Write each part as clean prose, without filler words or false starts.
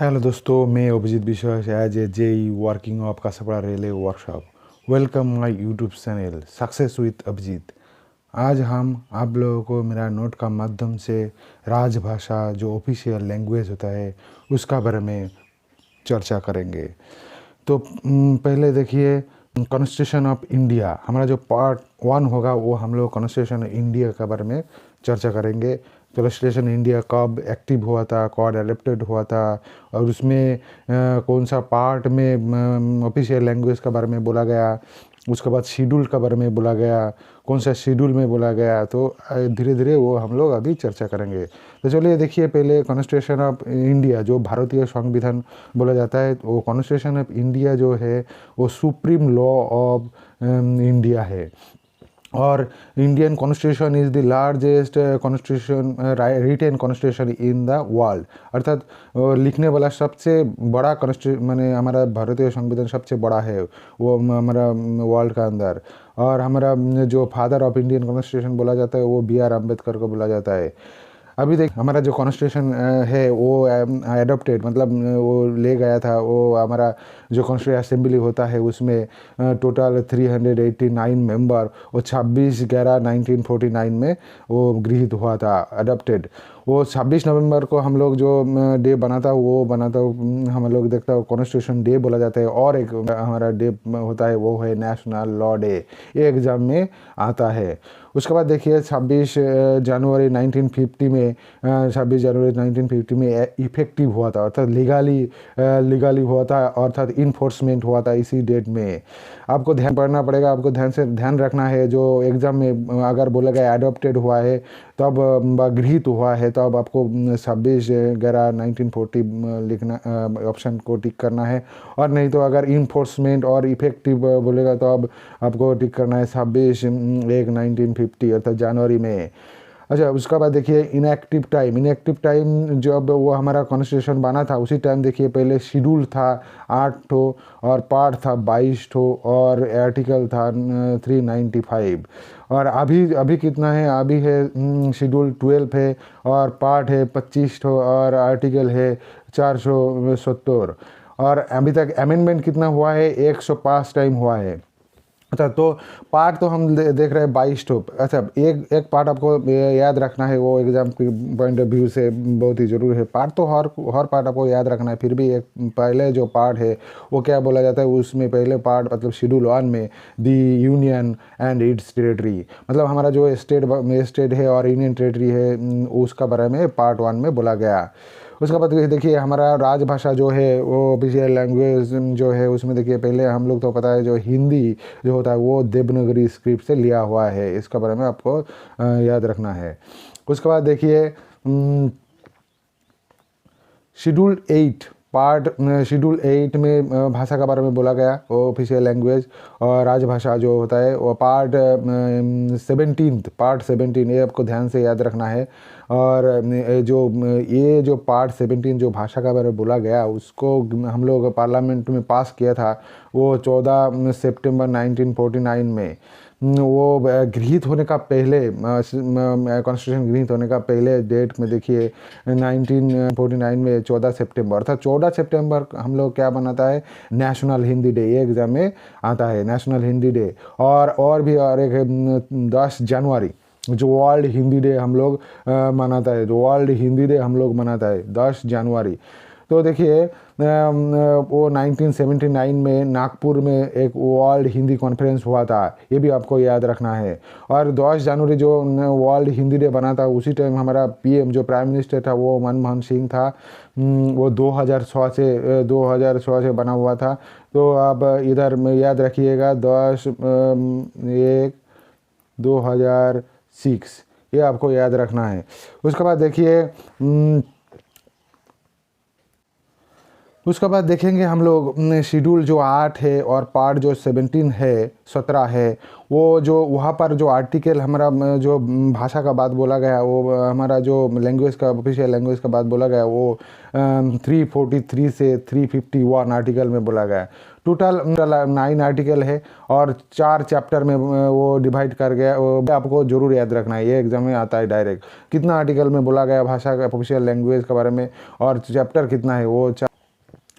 Hello दोस्तों, मैं Abhijeet Vishwas as a JE working of Kasapada railway workshop. Welcome my YouTube channel success with Abhijeet. आज हम आप लोगों को मेरा नोट का माध्यम से राजभाषा जो ऑफिशियल लैंग्वेज होता है उसका बारे में चर्चा करेंगे। तो पहले देखिए, कॉन्स्टिट्यूशन ऑफ इंडिया हमारा जो पार्ट 1 होगा वो हम लोग कॉन्स्टिट्यूशन इंडिया के बारे में चर्चा करेंगे। कॉन्स्टिट्यूशन इंडिया कब एक्टिव हुआ था, कब एडेप्टेड हुआ था, और उसमें कौन सा पार्ट में ऑफिशियल लैंग्वेज के बारे में बोला गया, उसके बाद शेड्यूल के बारे में बोला गया, कौन सा शेड्यूल में बोला गया। तो धीरे धीरे वो हम लोग अभी चर्चा करेंगे। तो चलिए देखिए, पहले कॉन्स्टिट्यूशन ऑफ इंडिया जो भारतीय संविधान बोला जाता है, वो कॉन्स्टिट्यूशन ऑफ इंडिया जो है वो सुप्रीम लॉ ऑफ इंडिया है। और Indian constitution is the largest constitution written constitution in the world. अर्थात लिखने वाला सबसे बड़ा कॉन्स्टिट्यूशन माने हमारा भारतीय संविधान सबसे बड़ा है वो हमारा वर्ल्ड का अंदर। और हमारा जो फादर ऑफ इंडियन कॉन्स्टिट्यूशन बोला जाता है वो B.R. अम्बेडकर को बोला जाता है। अभी देख, हमारा जो कॉन्स्टिट्यूशन है वो एडॉप्टेड मतलब वो ले गया था, वो हमारा जो कॉन्स्टिट्यूशन असेंबली होता है उसमें टोटल 389 मेंबर, वो 26/11/1949 में वो गृहीत हुआ था, अडॉप्टेड। वो 26 नवंबर को हम लोग जो डे बनाता वो बनाता हम लोग देखता है कॉन्स्टिट्यूशन डे बोला जाता है। और एक हमारा डे होता है वो है नेशनल लॉ डे, ये एग्ज़ाम में आता है। उसके बाद देखिए 26 जनवरी 1950 में 26 जनवरी 1950 में इफेक्टिव हुआ था, अर्थात लीगली हुआ था, अर्थात इन्फोर्समेंट हुआ था इसी डेट में। आपको ध्यान पढ़ना पड़ेगा, आपको ध्यान रखना है। जो एग्ज़ाम में अगर बोला गया एडॉप्टेड हुआ है तब गृहीत हुआ है तब आपको 26/11/1940 लिखना, ऑप्शन को टिक करना है। और नहीं तो अगर इन्फोर्समेंट और इफेक्टिव बोलेगा तो अब आपको टिक करना है 26/1/1950 अर्थात जनवरी में। अच्छा, उसके बाद देखिए इनएक्टिव टाइम जब वो हमारा कॉन्स्टिट्यूशन बना था उसी टाइम देखिए, पहले शेड्यूल था 8 ठो और पार्ट था 22 ठो और आर्टिकल था 395। और अभी कितना है, अभी है शेड्यूल 12 है और पार्ट है 25 ठो और आर्टिकल है 470। और अभी तक अमेंडमेंट कितना हुआ है, 105 टाइम हुआ है। अच्छा, तो पार्ट तो हम देख रहे हैं 22 ठो। अच्छा, एक पार्ट आपको याद रखना है, वो एग्जाम के पॉइंट ऑफ व्यू से बहुत ही ज़रूरी है। पार्ट तो हर पार्ट आपको याद रखना है, फिर भी एक पहले जो पार्ट है वो क्या बोला जाता है, उसमें पहले पार्ट मतलब शेड्यूल 1 में the union and it's territory, मतलब हमारा जो स्टेट है और यूनियन टेरेटरी है उसका बारे में पार्ट 1 में बोला गया। उसके बाद देखिए हमारा राजभाषा जो है वो ऑफिशियल लैंग्वेज जो है उसमें देखिए, पहले हम लोग तो पता है जो हिंदी जो होता है वो देवनागरी स्क्रिप्ट से लिया हुआ है, इसका बारे में आपको याद रखना है। उसके बाद देखिए शेड्यूल 8 में भाषा के बारे में बोला गया, वो ऑफिशियल लैंग्वेज और राजभाषा जो होता है वो पार्ट 17 ये आपको ध्यान से याद रखना है। और ये जो पार्ट 17 जो भाषा का बारे में बोला गया उसको हम लोग पार्लियामेंट में पास किया था वो 14 सितंबर 1949 में। वो गृहीत होने का पहले कॉन्स्टिट्यूशन गृहीत होने का पहले डेट में देखिए 1949 में 14 सितंबर, अर्थात 14 सितंबर हम लोग क्या बनाता है, नेशनल हिंदी डे, ये एग्ज़ाम में आता है नेशनल हिंदी डे। और भी और एक 10 जनवरी जो वर्ल्ड हिंदी डे हम लोग मनाता है, जो वर्ल्ड हिंदी डे हम लोग मनाता है 10 जनवरी। तो देखिए वो 1979 में नागपुर में एक वर्ल्ड हिंदी कॉन्फ्रेंस हुआ था, ये भी आपको याद रखना है। और 10 जनवरी जो वर्ल्ड हिंदी डे बना था उसी टाइम हमारा PM जो प्राइम मिनिस्टर था वो मनमोहन सिंह था, वो 2006 से बना हुआ था। तो अब इधर में याद रखिएगा 10/1/2006, ये आपको याद रखना है। उसके बाद देखिए उसके बाद देखेंगे हम लोग शेड्यूल जो 8 है और पार्ट जो 17 है वो जो वहाँ पर जो आर्टिकल हमारा जो भाषा का बात बोला गया, वो हमारा जो लैंग्वेज का ऑफिशियल लैंग्वेज का बात बोला गया वो 343 से 351 आर्टिकल में बोला गया। टोटल 9 आर्टिकल है और 4 चैप्टर में वो डिवाइड कर गया, वो आपको जरूर याद रखना है, ये एग्जाम में आता है डायरेक्ट। कितना आर्टिकल में बोला गया भाषा का ऑफिशियल लैंग्वेज के बारे में और चैप्टर कितना है वो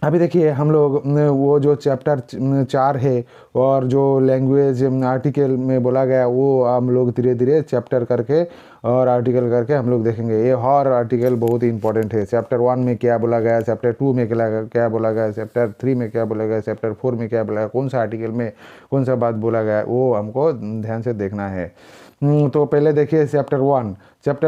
अभी देखिए हम लोग वो जो चैप्टर 4 है और जो लैंग्वेज आर्टिकल में बोला गया वो हम लोग धीरे धीरे चैप्टर करके और आर्टिकल करके हम लोग देखेंगे। ये हर आर्टिकल बहुत ही इंपॉर्टेंट है। चैप्टर 1 में क्या बोला गया, चैप्टर 2 में क्या बोला गया, चैप्टर 3 में क्या बोला गया, चैप्टर 4 में क्या बोला गया, कौन सा आर्टिकल में कौन सा बात बोला गया, वो हमको ध्यान से देखना है। तो पहले देखिए चैप्टर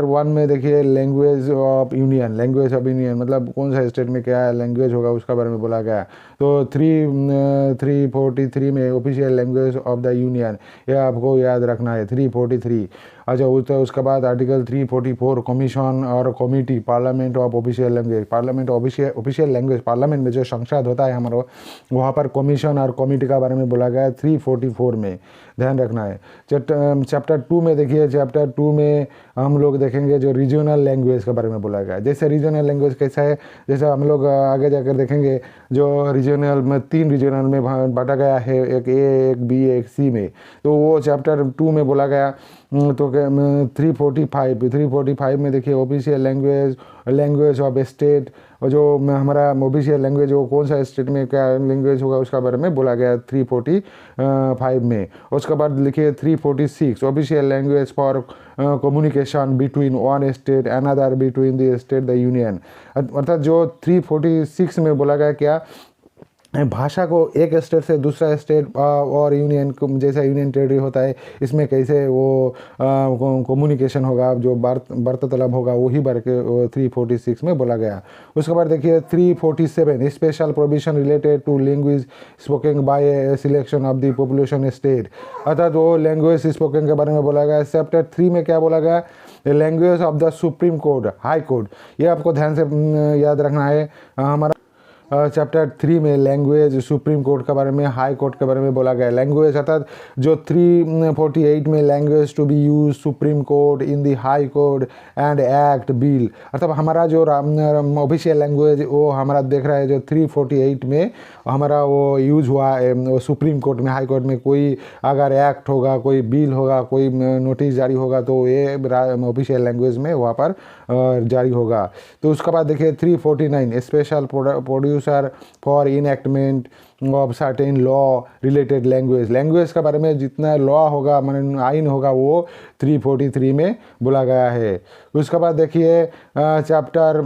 1 में देखिए language of union. Language of union मतलब कौन सा स्टेट में क्या लैंग्वेज होगा उसका बारे में बोला गया। तो 343 में official language of the union, यह आपको याद रखना है 343। अच्छा उसके बाद आर्टिकल 344 कमीशन और committee parliament of official language. Parliament official language, parliament में जो संसद होता है हमारा, वहाँ पर कमीशन और कमिटी का बारे में बोला गया है 344 में, ध्यान रखना है। चैप्टर 2 में देखिए, चैप्टर 2 में हम लोग देखेंगे जो रीजनल लैंग्वेज के बारे में बोला गया है। जैसे रीजनल लैंग्वेज कैसा है, जैसे हम लोग आगे जाकर देखेंगे जो रीजनल में 3 रीजनल में बांटा गया है, एक ए, एक बी, एक सी में। तो वो चैप्टर 2 में बोला गया। तो 345 में देखिए ऑफिशियल लैंग्वेज ऑफ स्टेट, और जो हमारा ऑफिशियल लैंग्वेज वो कौन सा स्टेट में क्या लैंग्वेज होगा उसका बारे में बोला गया 345 में। उसके बाद लिखिए 346 official language for communication between one state and other between the state the union. अर्थात जो 346 में बोला गया क्या, भाषा को एक स्टेट से दूसरा स्टेट और यूनियन जैसा यूनियन टेरिटरी होता है, इसमें कैसे वो कम्युनिकेशन होगा, जो वार्तालाप होगा, वही बार के 346 में बोला गया। उसके बाद देखिए 347 special provision related to language spoken by a selection of the population state. अर्थात वो लैंग्वेज स्पोकन के बारे में बोला गया। चैप्टर 3 में क्या बोला गया, language of the supreme court, high court. ये आपको ध्यान से याद रखना है। हमारा चैप्टर 3 में लैंग्वेज सुप्रीम कोर्ट के बारे में, हाई कोर्ट के बारे में बोला गया। लैंग्वेज अर्थात जो 348 में language to be use supreme court in the high court and act bill. अर्थात हमारा जो ऑफिशियल लैंग्वेज वो हमारा देख रहा है जो 348 में हमारा वो यूज हुआ है, वो सुप्रीम कोर्ट में, हाई कोर्ट में कोई अगर एक्ट होगा, कोई बिल होगा, कोई नोटिस जारी होगा तो ये ऑफिशियल लैंग्वेज में वहाँ पर जारी होगा। तो उसके बाद देखिए 349 special producer for enactment of certain law related language. Language के बारे में जितना लॉ होगा, माने आइन होगा, वो 343 में बोला गया है। उसके बाद देखिए चैप्टर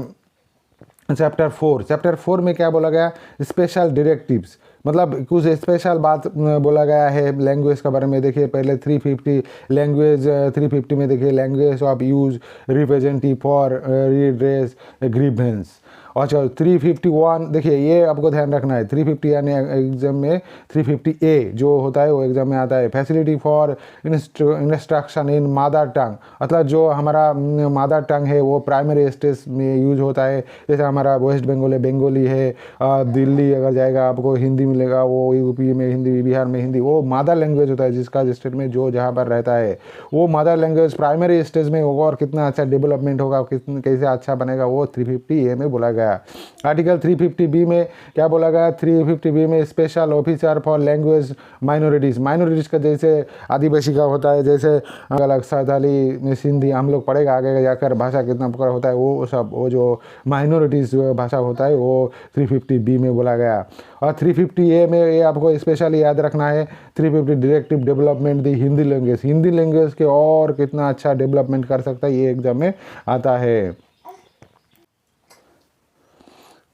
4 में क्या बोला गया, स्पेशल डायरेक्टिव्स, मतलब कुछ स्पेशल बात बोला गया है लैंग्वेज के बारे में। देखिए पहले 350 में देखिए language of use representative for redress grievance. अच्छा 351 देखिए ये आपको ध्यान रखना है, 350 यानी एग्जाम में 350A जो होता है वो एग्जाम में आता है, facility for instruction in mother tongue. मतलब जो हमारा मदर टंग है वो प्राइमरी स्टेज में यूज होता है। जैसे हमारा वेस्ट बंगाल है बंगाली है, दिल्ली अगर जाएगा आपको हिंदी मिलेगा, वो यूपी में हिंदी, बिहार में हिंदी, वो मदर लैंग्वेज होता है जिसका स्टेट में जो जहाँ पर रहता है वो मदर लैंग्वेज प्राइमरी स्टेज में होगा। और कितना अच्छा डेवलपमेंट होगा, कैसे अच्छा बनेगा, वो 350A में बोला गया। आर्टिकल 350B में क्या बोला गया, 350B में special officer for language minorities. Minorities का जैसे आदिवासी का होता है, जैसे अलग सावधानी में सिंधी हम लोग पढ़ेगा आगे जाकर भाषा कितना प्रकार होता है, वो सब वो जो माइनॉरिटीज़ भाषा होता है वो 350B में बोला गया। और 350A में ये आपको स्पेशली याद रखना है 350 डायरेक्टिव डेवलपमेंट दी हिंदी लैंग्वेज। हिंदी लैंग्वेज के और कितना अच्छा डेवलपमेंट कर सकता है ये एग्जाम में आता है।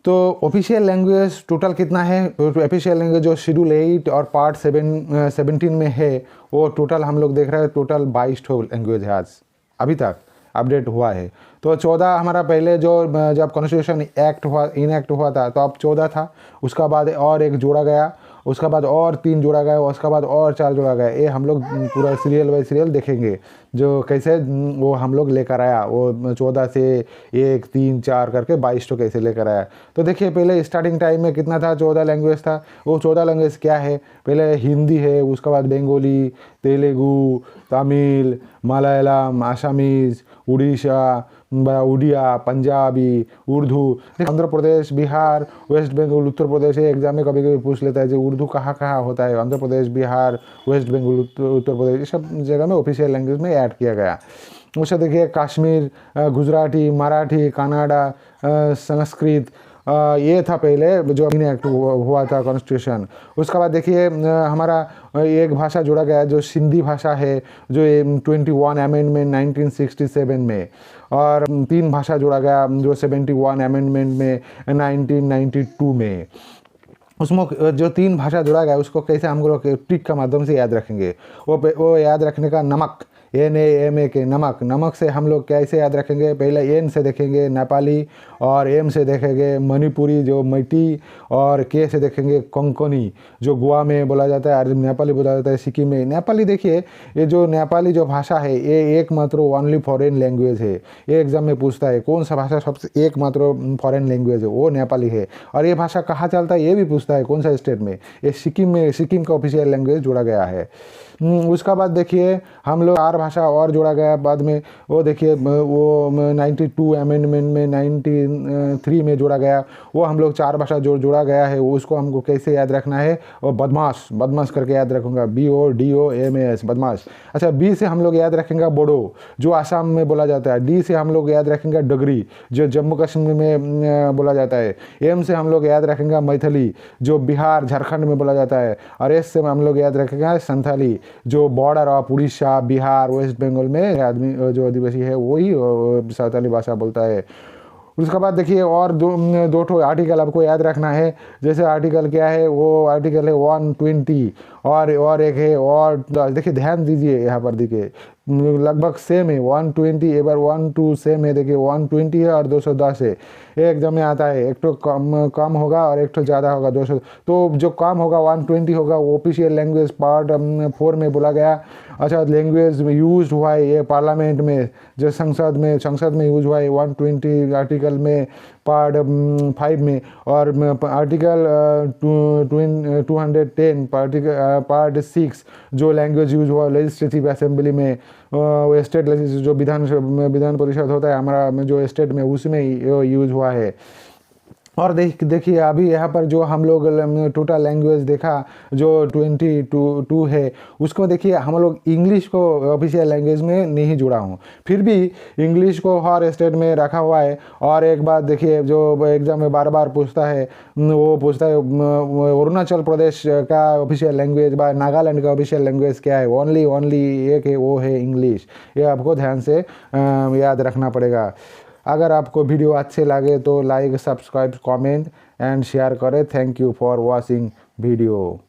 तो ऑफिशियल लैंग्वेज टोटल कितना है, ऑफिशियल लैंग्वेज जो शेड्यूल 8 और पार्ट 17 में है वो टोटल हम लोग देख रहे हैं, टोटल 22 लैंग्वेज है आज अभी तक अपडेट हुआ है। तो 14 हमारा पहले जो जब कॉन्स्टिट्यूशन इनएक्ट हुआ था तो अब 14 था, उसका बाद और एक जोड़ा गया, उसका बाद और 3 जोड़ा गया, उसका बाद और 4 जोड़ा गया। ये हम लोग पूरा सीरियल बाई सीरियल देखेंगे जो कैसे वो हम लोग लेकर आया, वो 14 से 1 3 4 करके 22 तो कैसे लेकर आया। तो देखिए पहले स्टार्टिंग टाइम में कितना था, 14 लैंग्वेज था। वो 14 लैंग्वेज क्या है, पहले हिंदी है, उसके बाद बंगाली, तेलुगु, तमिल, मलयालम, आसामीज, उड़िया, पंजाबी, उर्दू। आंध्र प्रदेश, बिहार, वेस्ट बंगाल, उत्तर प्रदेश, ये एग्जाम में कभी कभी पूछ लेता है जो उर्दू कहाँ कहाँ होता है। आंध्र प्रदेश, बिहार, वेस्ट बंगाल, उत्तर प्रदेश, ये सब जगह में ऑफिशियल लैंग्वेज में ऐड किया गया। उससे देखिए कश्मीर, गुजराती, मराठी, कन्नड़ा, संस्कृत, ये था पहले जो इनेक्ट हुआ था कॉन्स्टिट्यूशन। उसके बाद देखिए हमारा एक भाषा जोड़ा गया जो सिंधी भाषा है, जो 21 अमेंडमेंट 1967 में, और 3 भाषा जोड़ा गया जो 71 अमेंडमेंट में 1992 में। उसमें जो 3 भाषा जोड़ा गया उसको कैसे हम लोग ट्रिक का माध्यम से याद रखेंगे, वो याद रखने का नमक, NAMA के नमक से हम लोग कैसे याद रखेंगे। पहले एन से देखेंगे नेपाली, और एम से देखेंगे मणिपुरी जो मैटी, और के से देखेंगे कोंकणी जो गोवा में बोला जाता है, और नेपाली बोला जाता है सिक्किम में। नेपाली देखिए, ये जो नेपाली जो भाषा है ये एकमात्र ओनली फॉरेन लैंग्वेज है। ये एग्जाम में पूछता है कौन सा भाषा सबसे एकमात्र फॉरेन लैंग्वेज है, वो नेपाली है। और ये भाषा कहाँ चलता है ये भी पूछता है कौन सा स्टेट में, ये सिक्किम में, सिक्किम का ऑफिशियल लैंग्वेज जोड़ा गया है। उसका बाद देखिए हम लोग 4 भाषा और जोड़ा गया बाद में, वो देखिए वो 92 अमेंडमेंट में 93 में जोड़ा गया। वो हम लोग 4 भाषा जोड़ा गया है, उसको हमको कैसे याद रखना है, और बदमाश करके याद रखूँगा, BODOMAS बदमाश। अच्छा, बी से हम लोग याद रखेंगे बोडो जो आसाम में बोला जाता है। डी से हम लोग याद रखेंगे डगरी जो जम्मू कश्मीर में बोला जाता है। एम से हम लोग याद रखेंगे मैथिली जो बिहार झारखंड में बोला जाता है। और एस से हम लोग याद रखेंगे संथाली जो border of Orissa, Bihar, West Bengal में आदमी जो आदिवासी है वही सावताली भाषा बोलता है। उसके बाद देखिए और दो ठो आर्टिकल आपको याद रखना है। जैसे आर्टिकल क्या है, वो आर्टिकल है 120, और एक है और देखिए ध्यान दीजिए यहाँ पर देखिए लगभग सेम है 120, एक बार 12 सेम है, देखिए 120 है और 210 है। एक जब में आता है, एक तो कम होगा और एक तो ज़्यादा होगा 200, तो जो कम होगा 120 होगा। वो ऑफिशियल लैंग्वेज पार्ट 4 में बोला गया। अच्छा, लैंग्वेज में यूज हुआ है ये पार्लियामेंट में, जो संसद में यूज हुआ है 120 आर्टिकल में पार्ट 5 में, और आर्टिकल 210 पार्ट 6 जो लैंग्वेज यूज हुआ लेजिस्लेटिव असेंबली में, स्टेट लेजिस्लेटिव जो विधान परिषद होता है हमारा जो स्टेट में, उसमें यूज हुआ है। और देखिए अभी यहाँ पर जो हम लोग टोटल लैंग्वेज देखा जो 22 है, उसको देखिए हम लोग इंग्लिश को ऑफिशियल लैंग्वेज में नहीं जुड़ा हूँ, फिर भी इंग्लिश को हर स्टेट में रखा हुआ है। और एक बात देखिए जो एग्जाम में बार बार पूछता है, वो पूछता है अरुणाचल प्रदेश का ऑफिशियल लैंग्वेज व नागालैंड का ऑफिशियल लैंग्वेज क्या है, ओनली एक है, वो है इंग्लिश। ये आपको ध्यान से याद रखना पड़ेगा। अगर आपको वीडियो अच्छे लगे तो like, subscribe, comment and share करें। Thank you for watching video.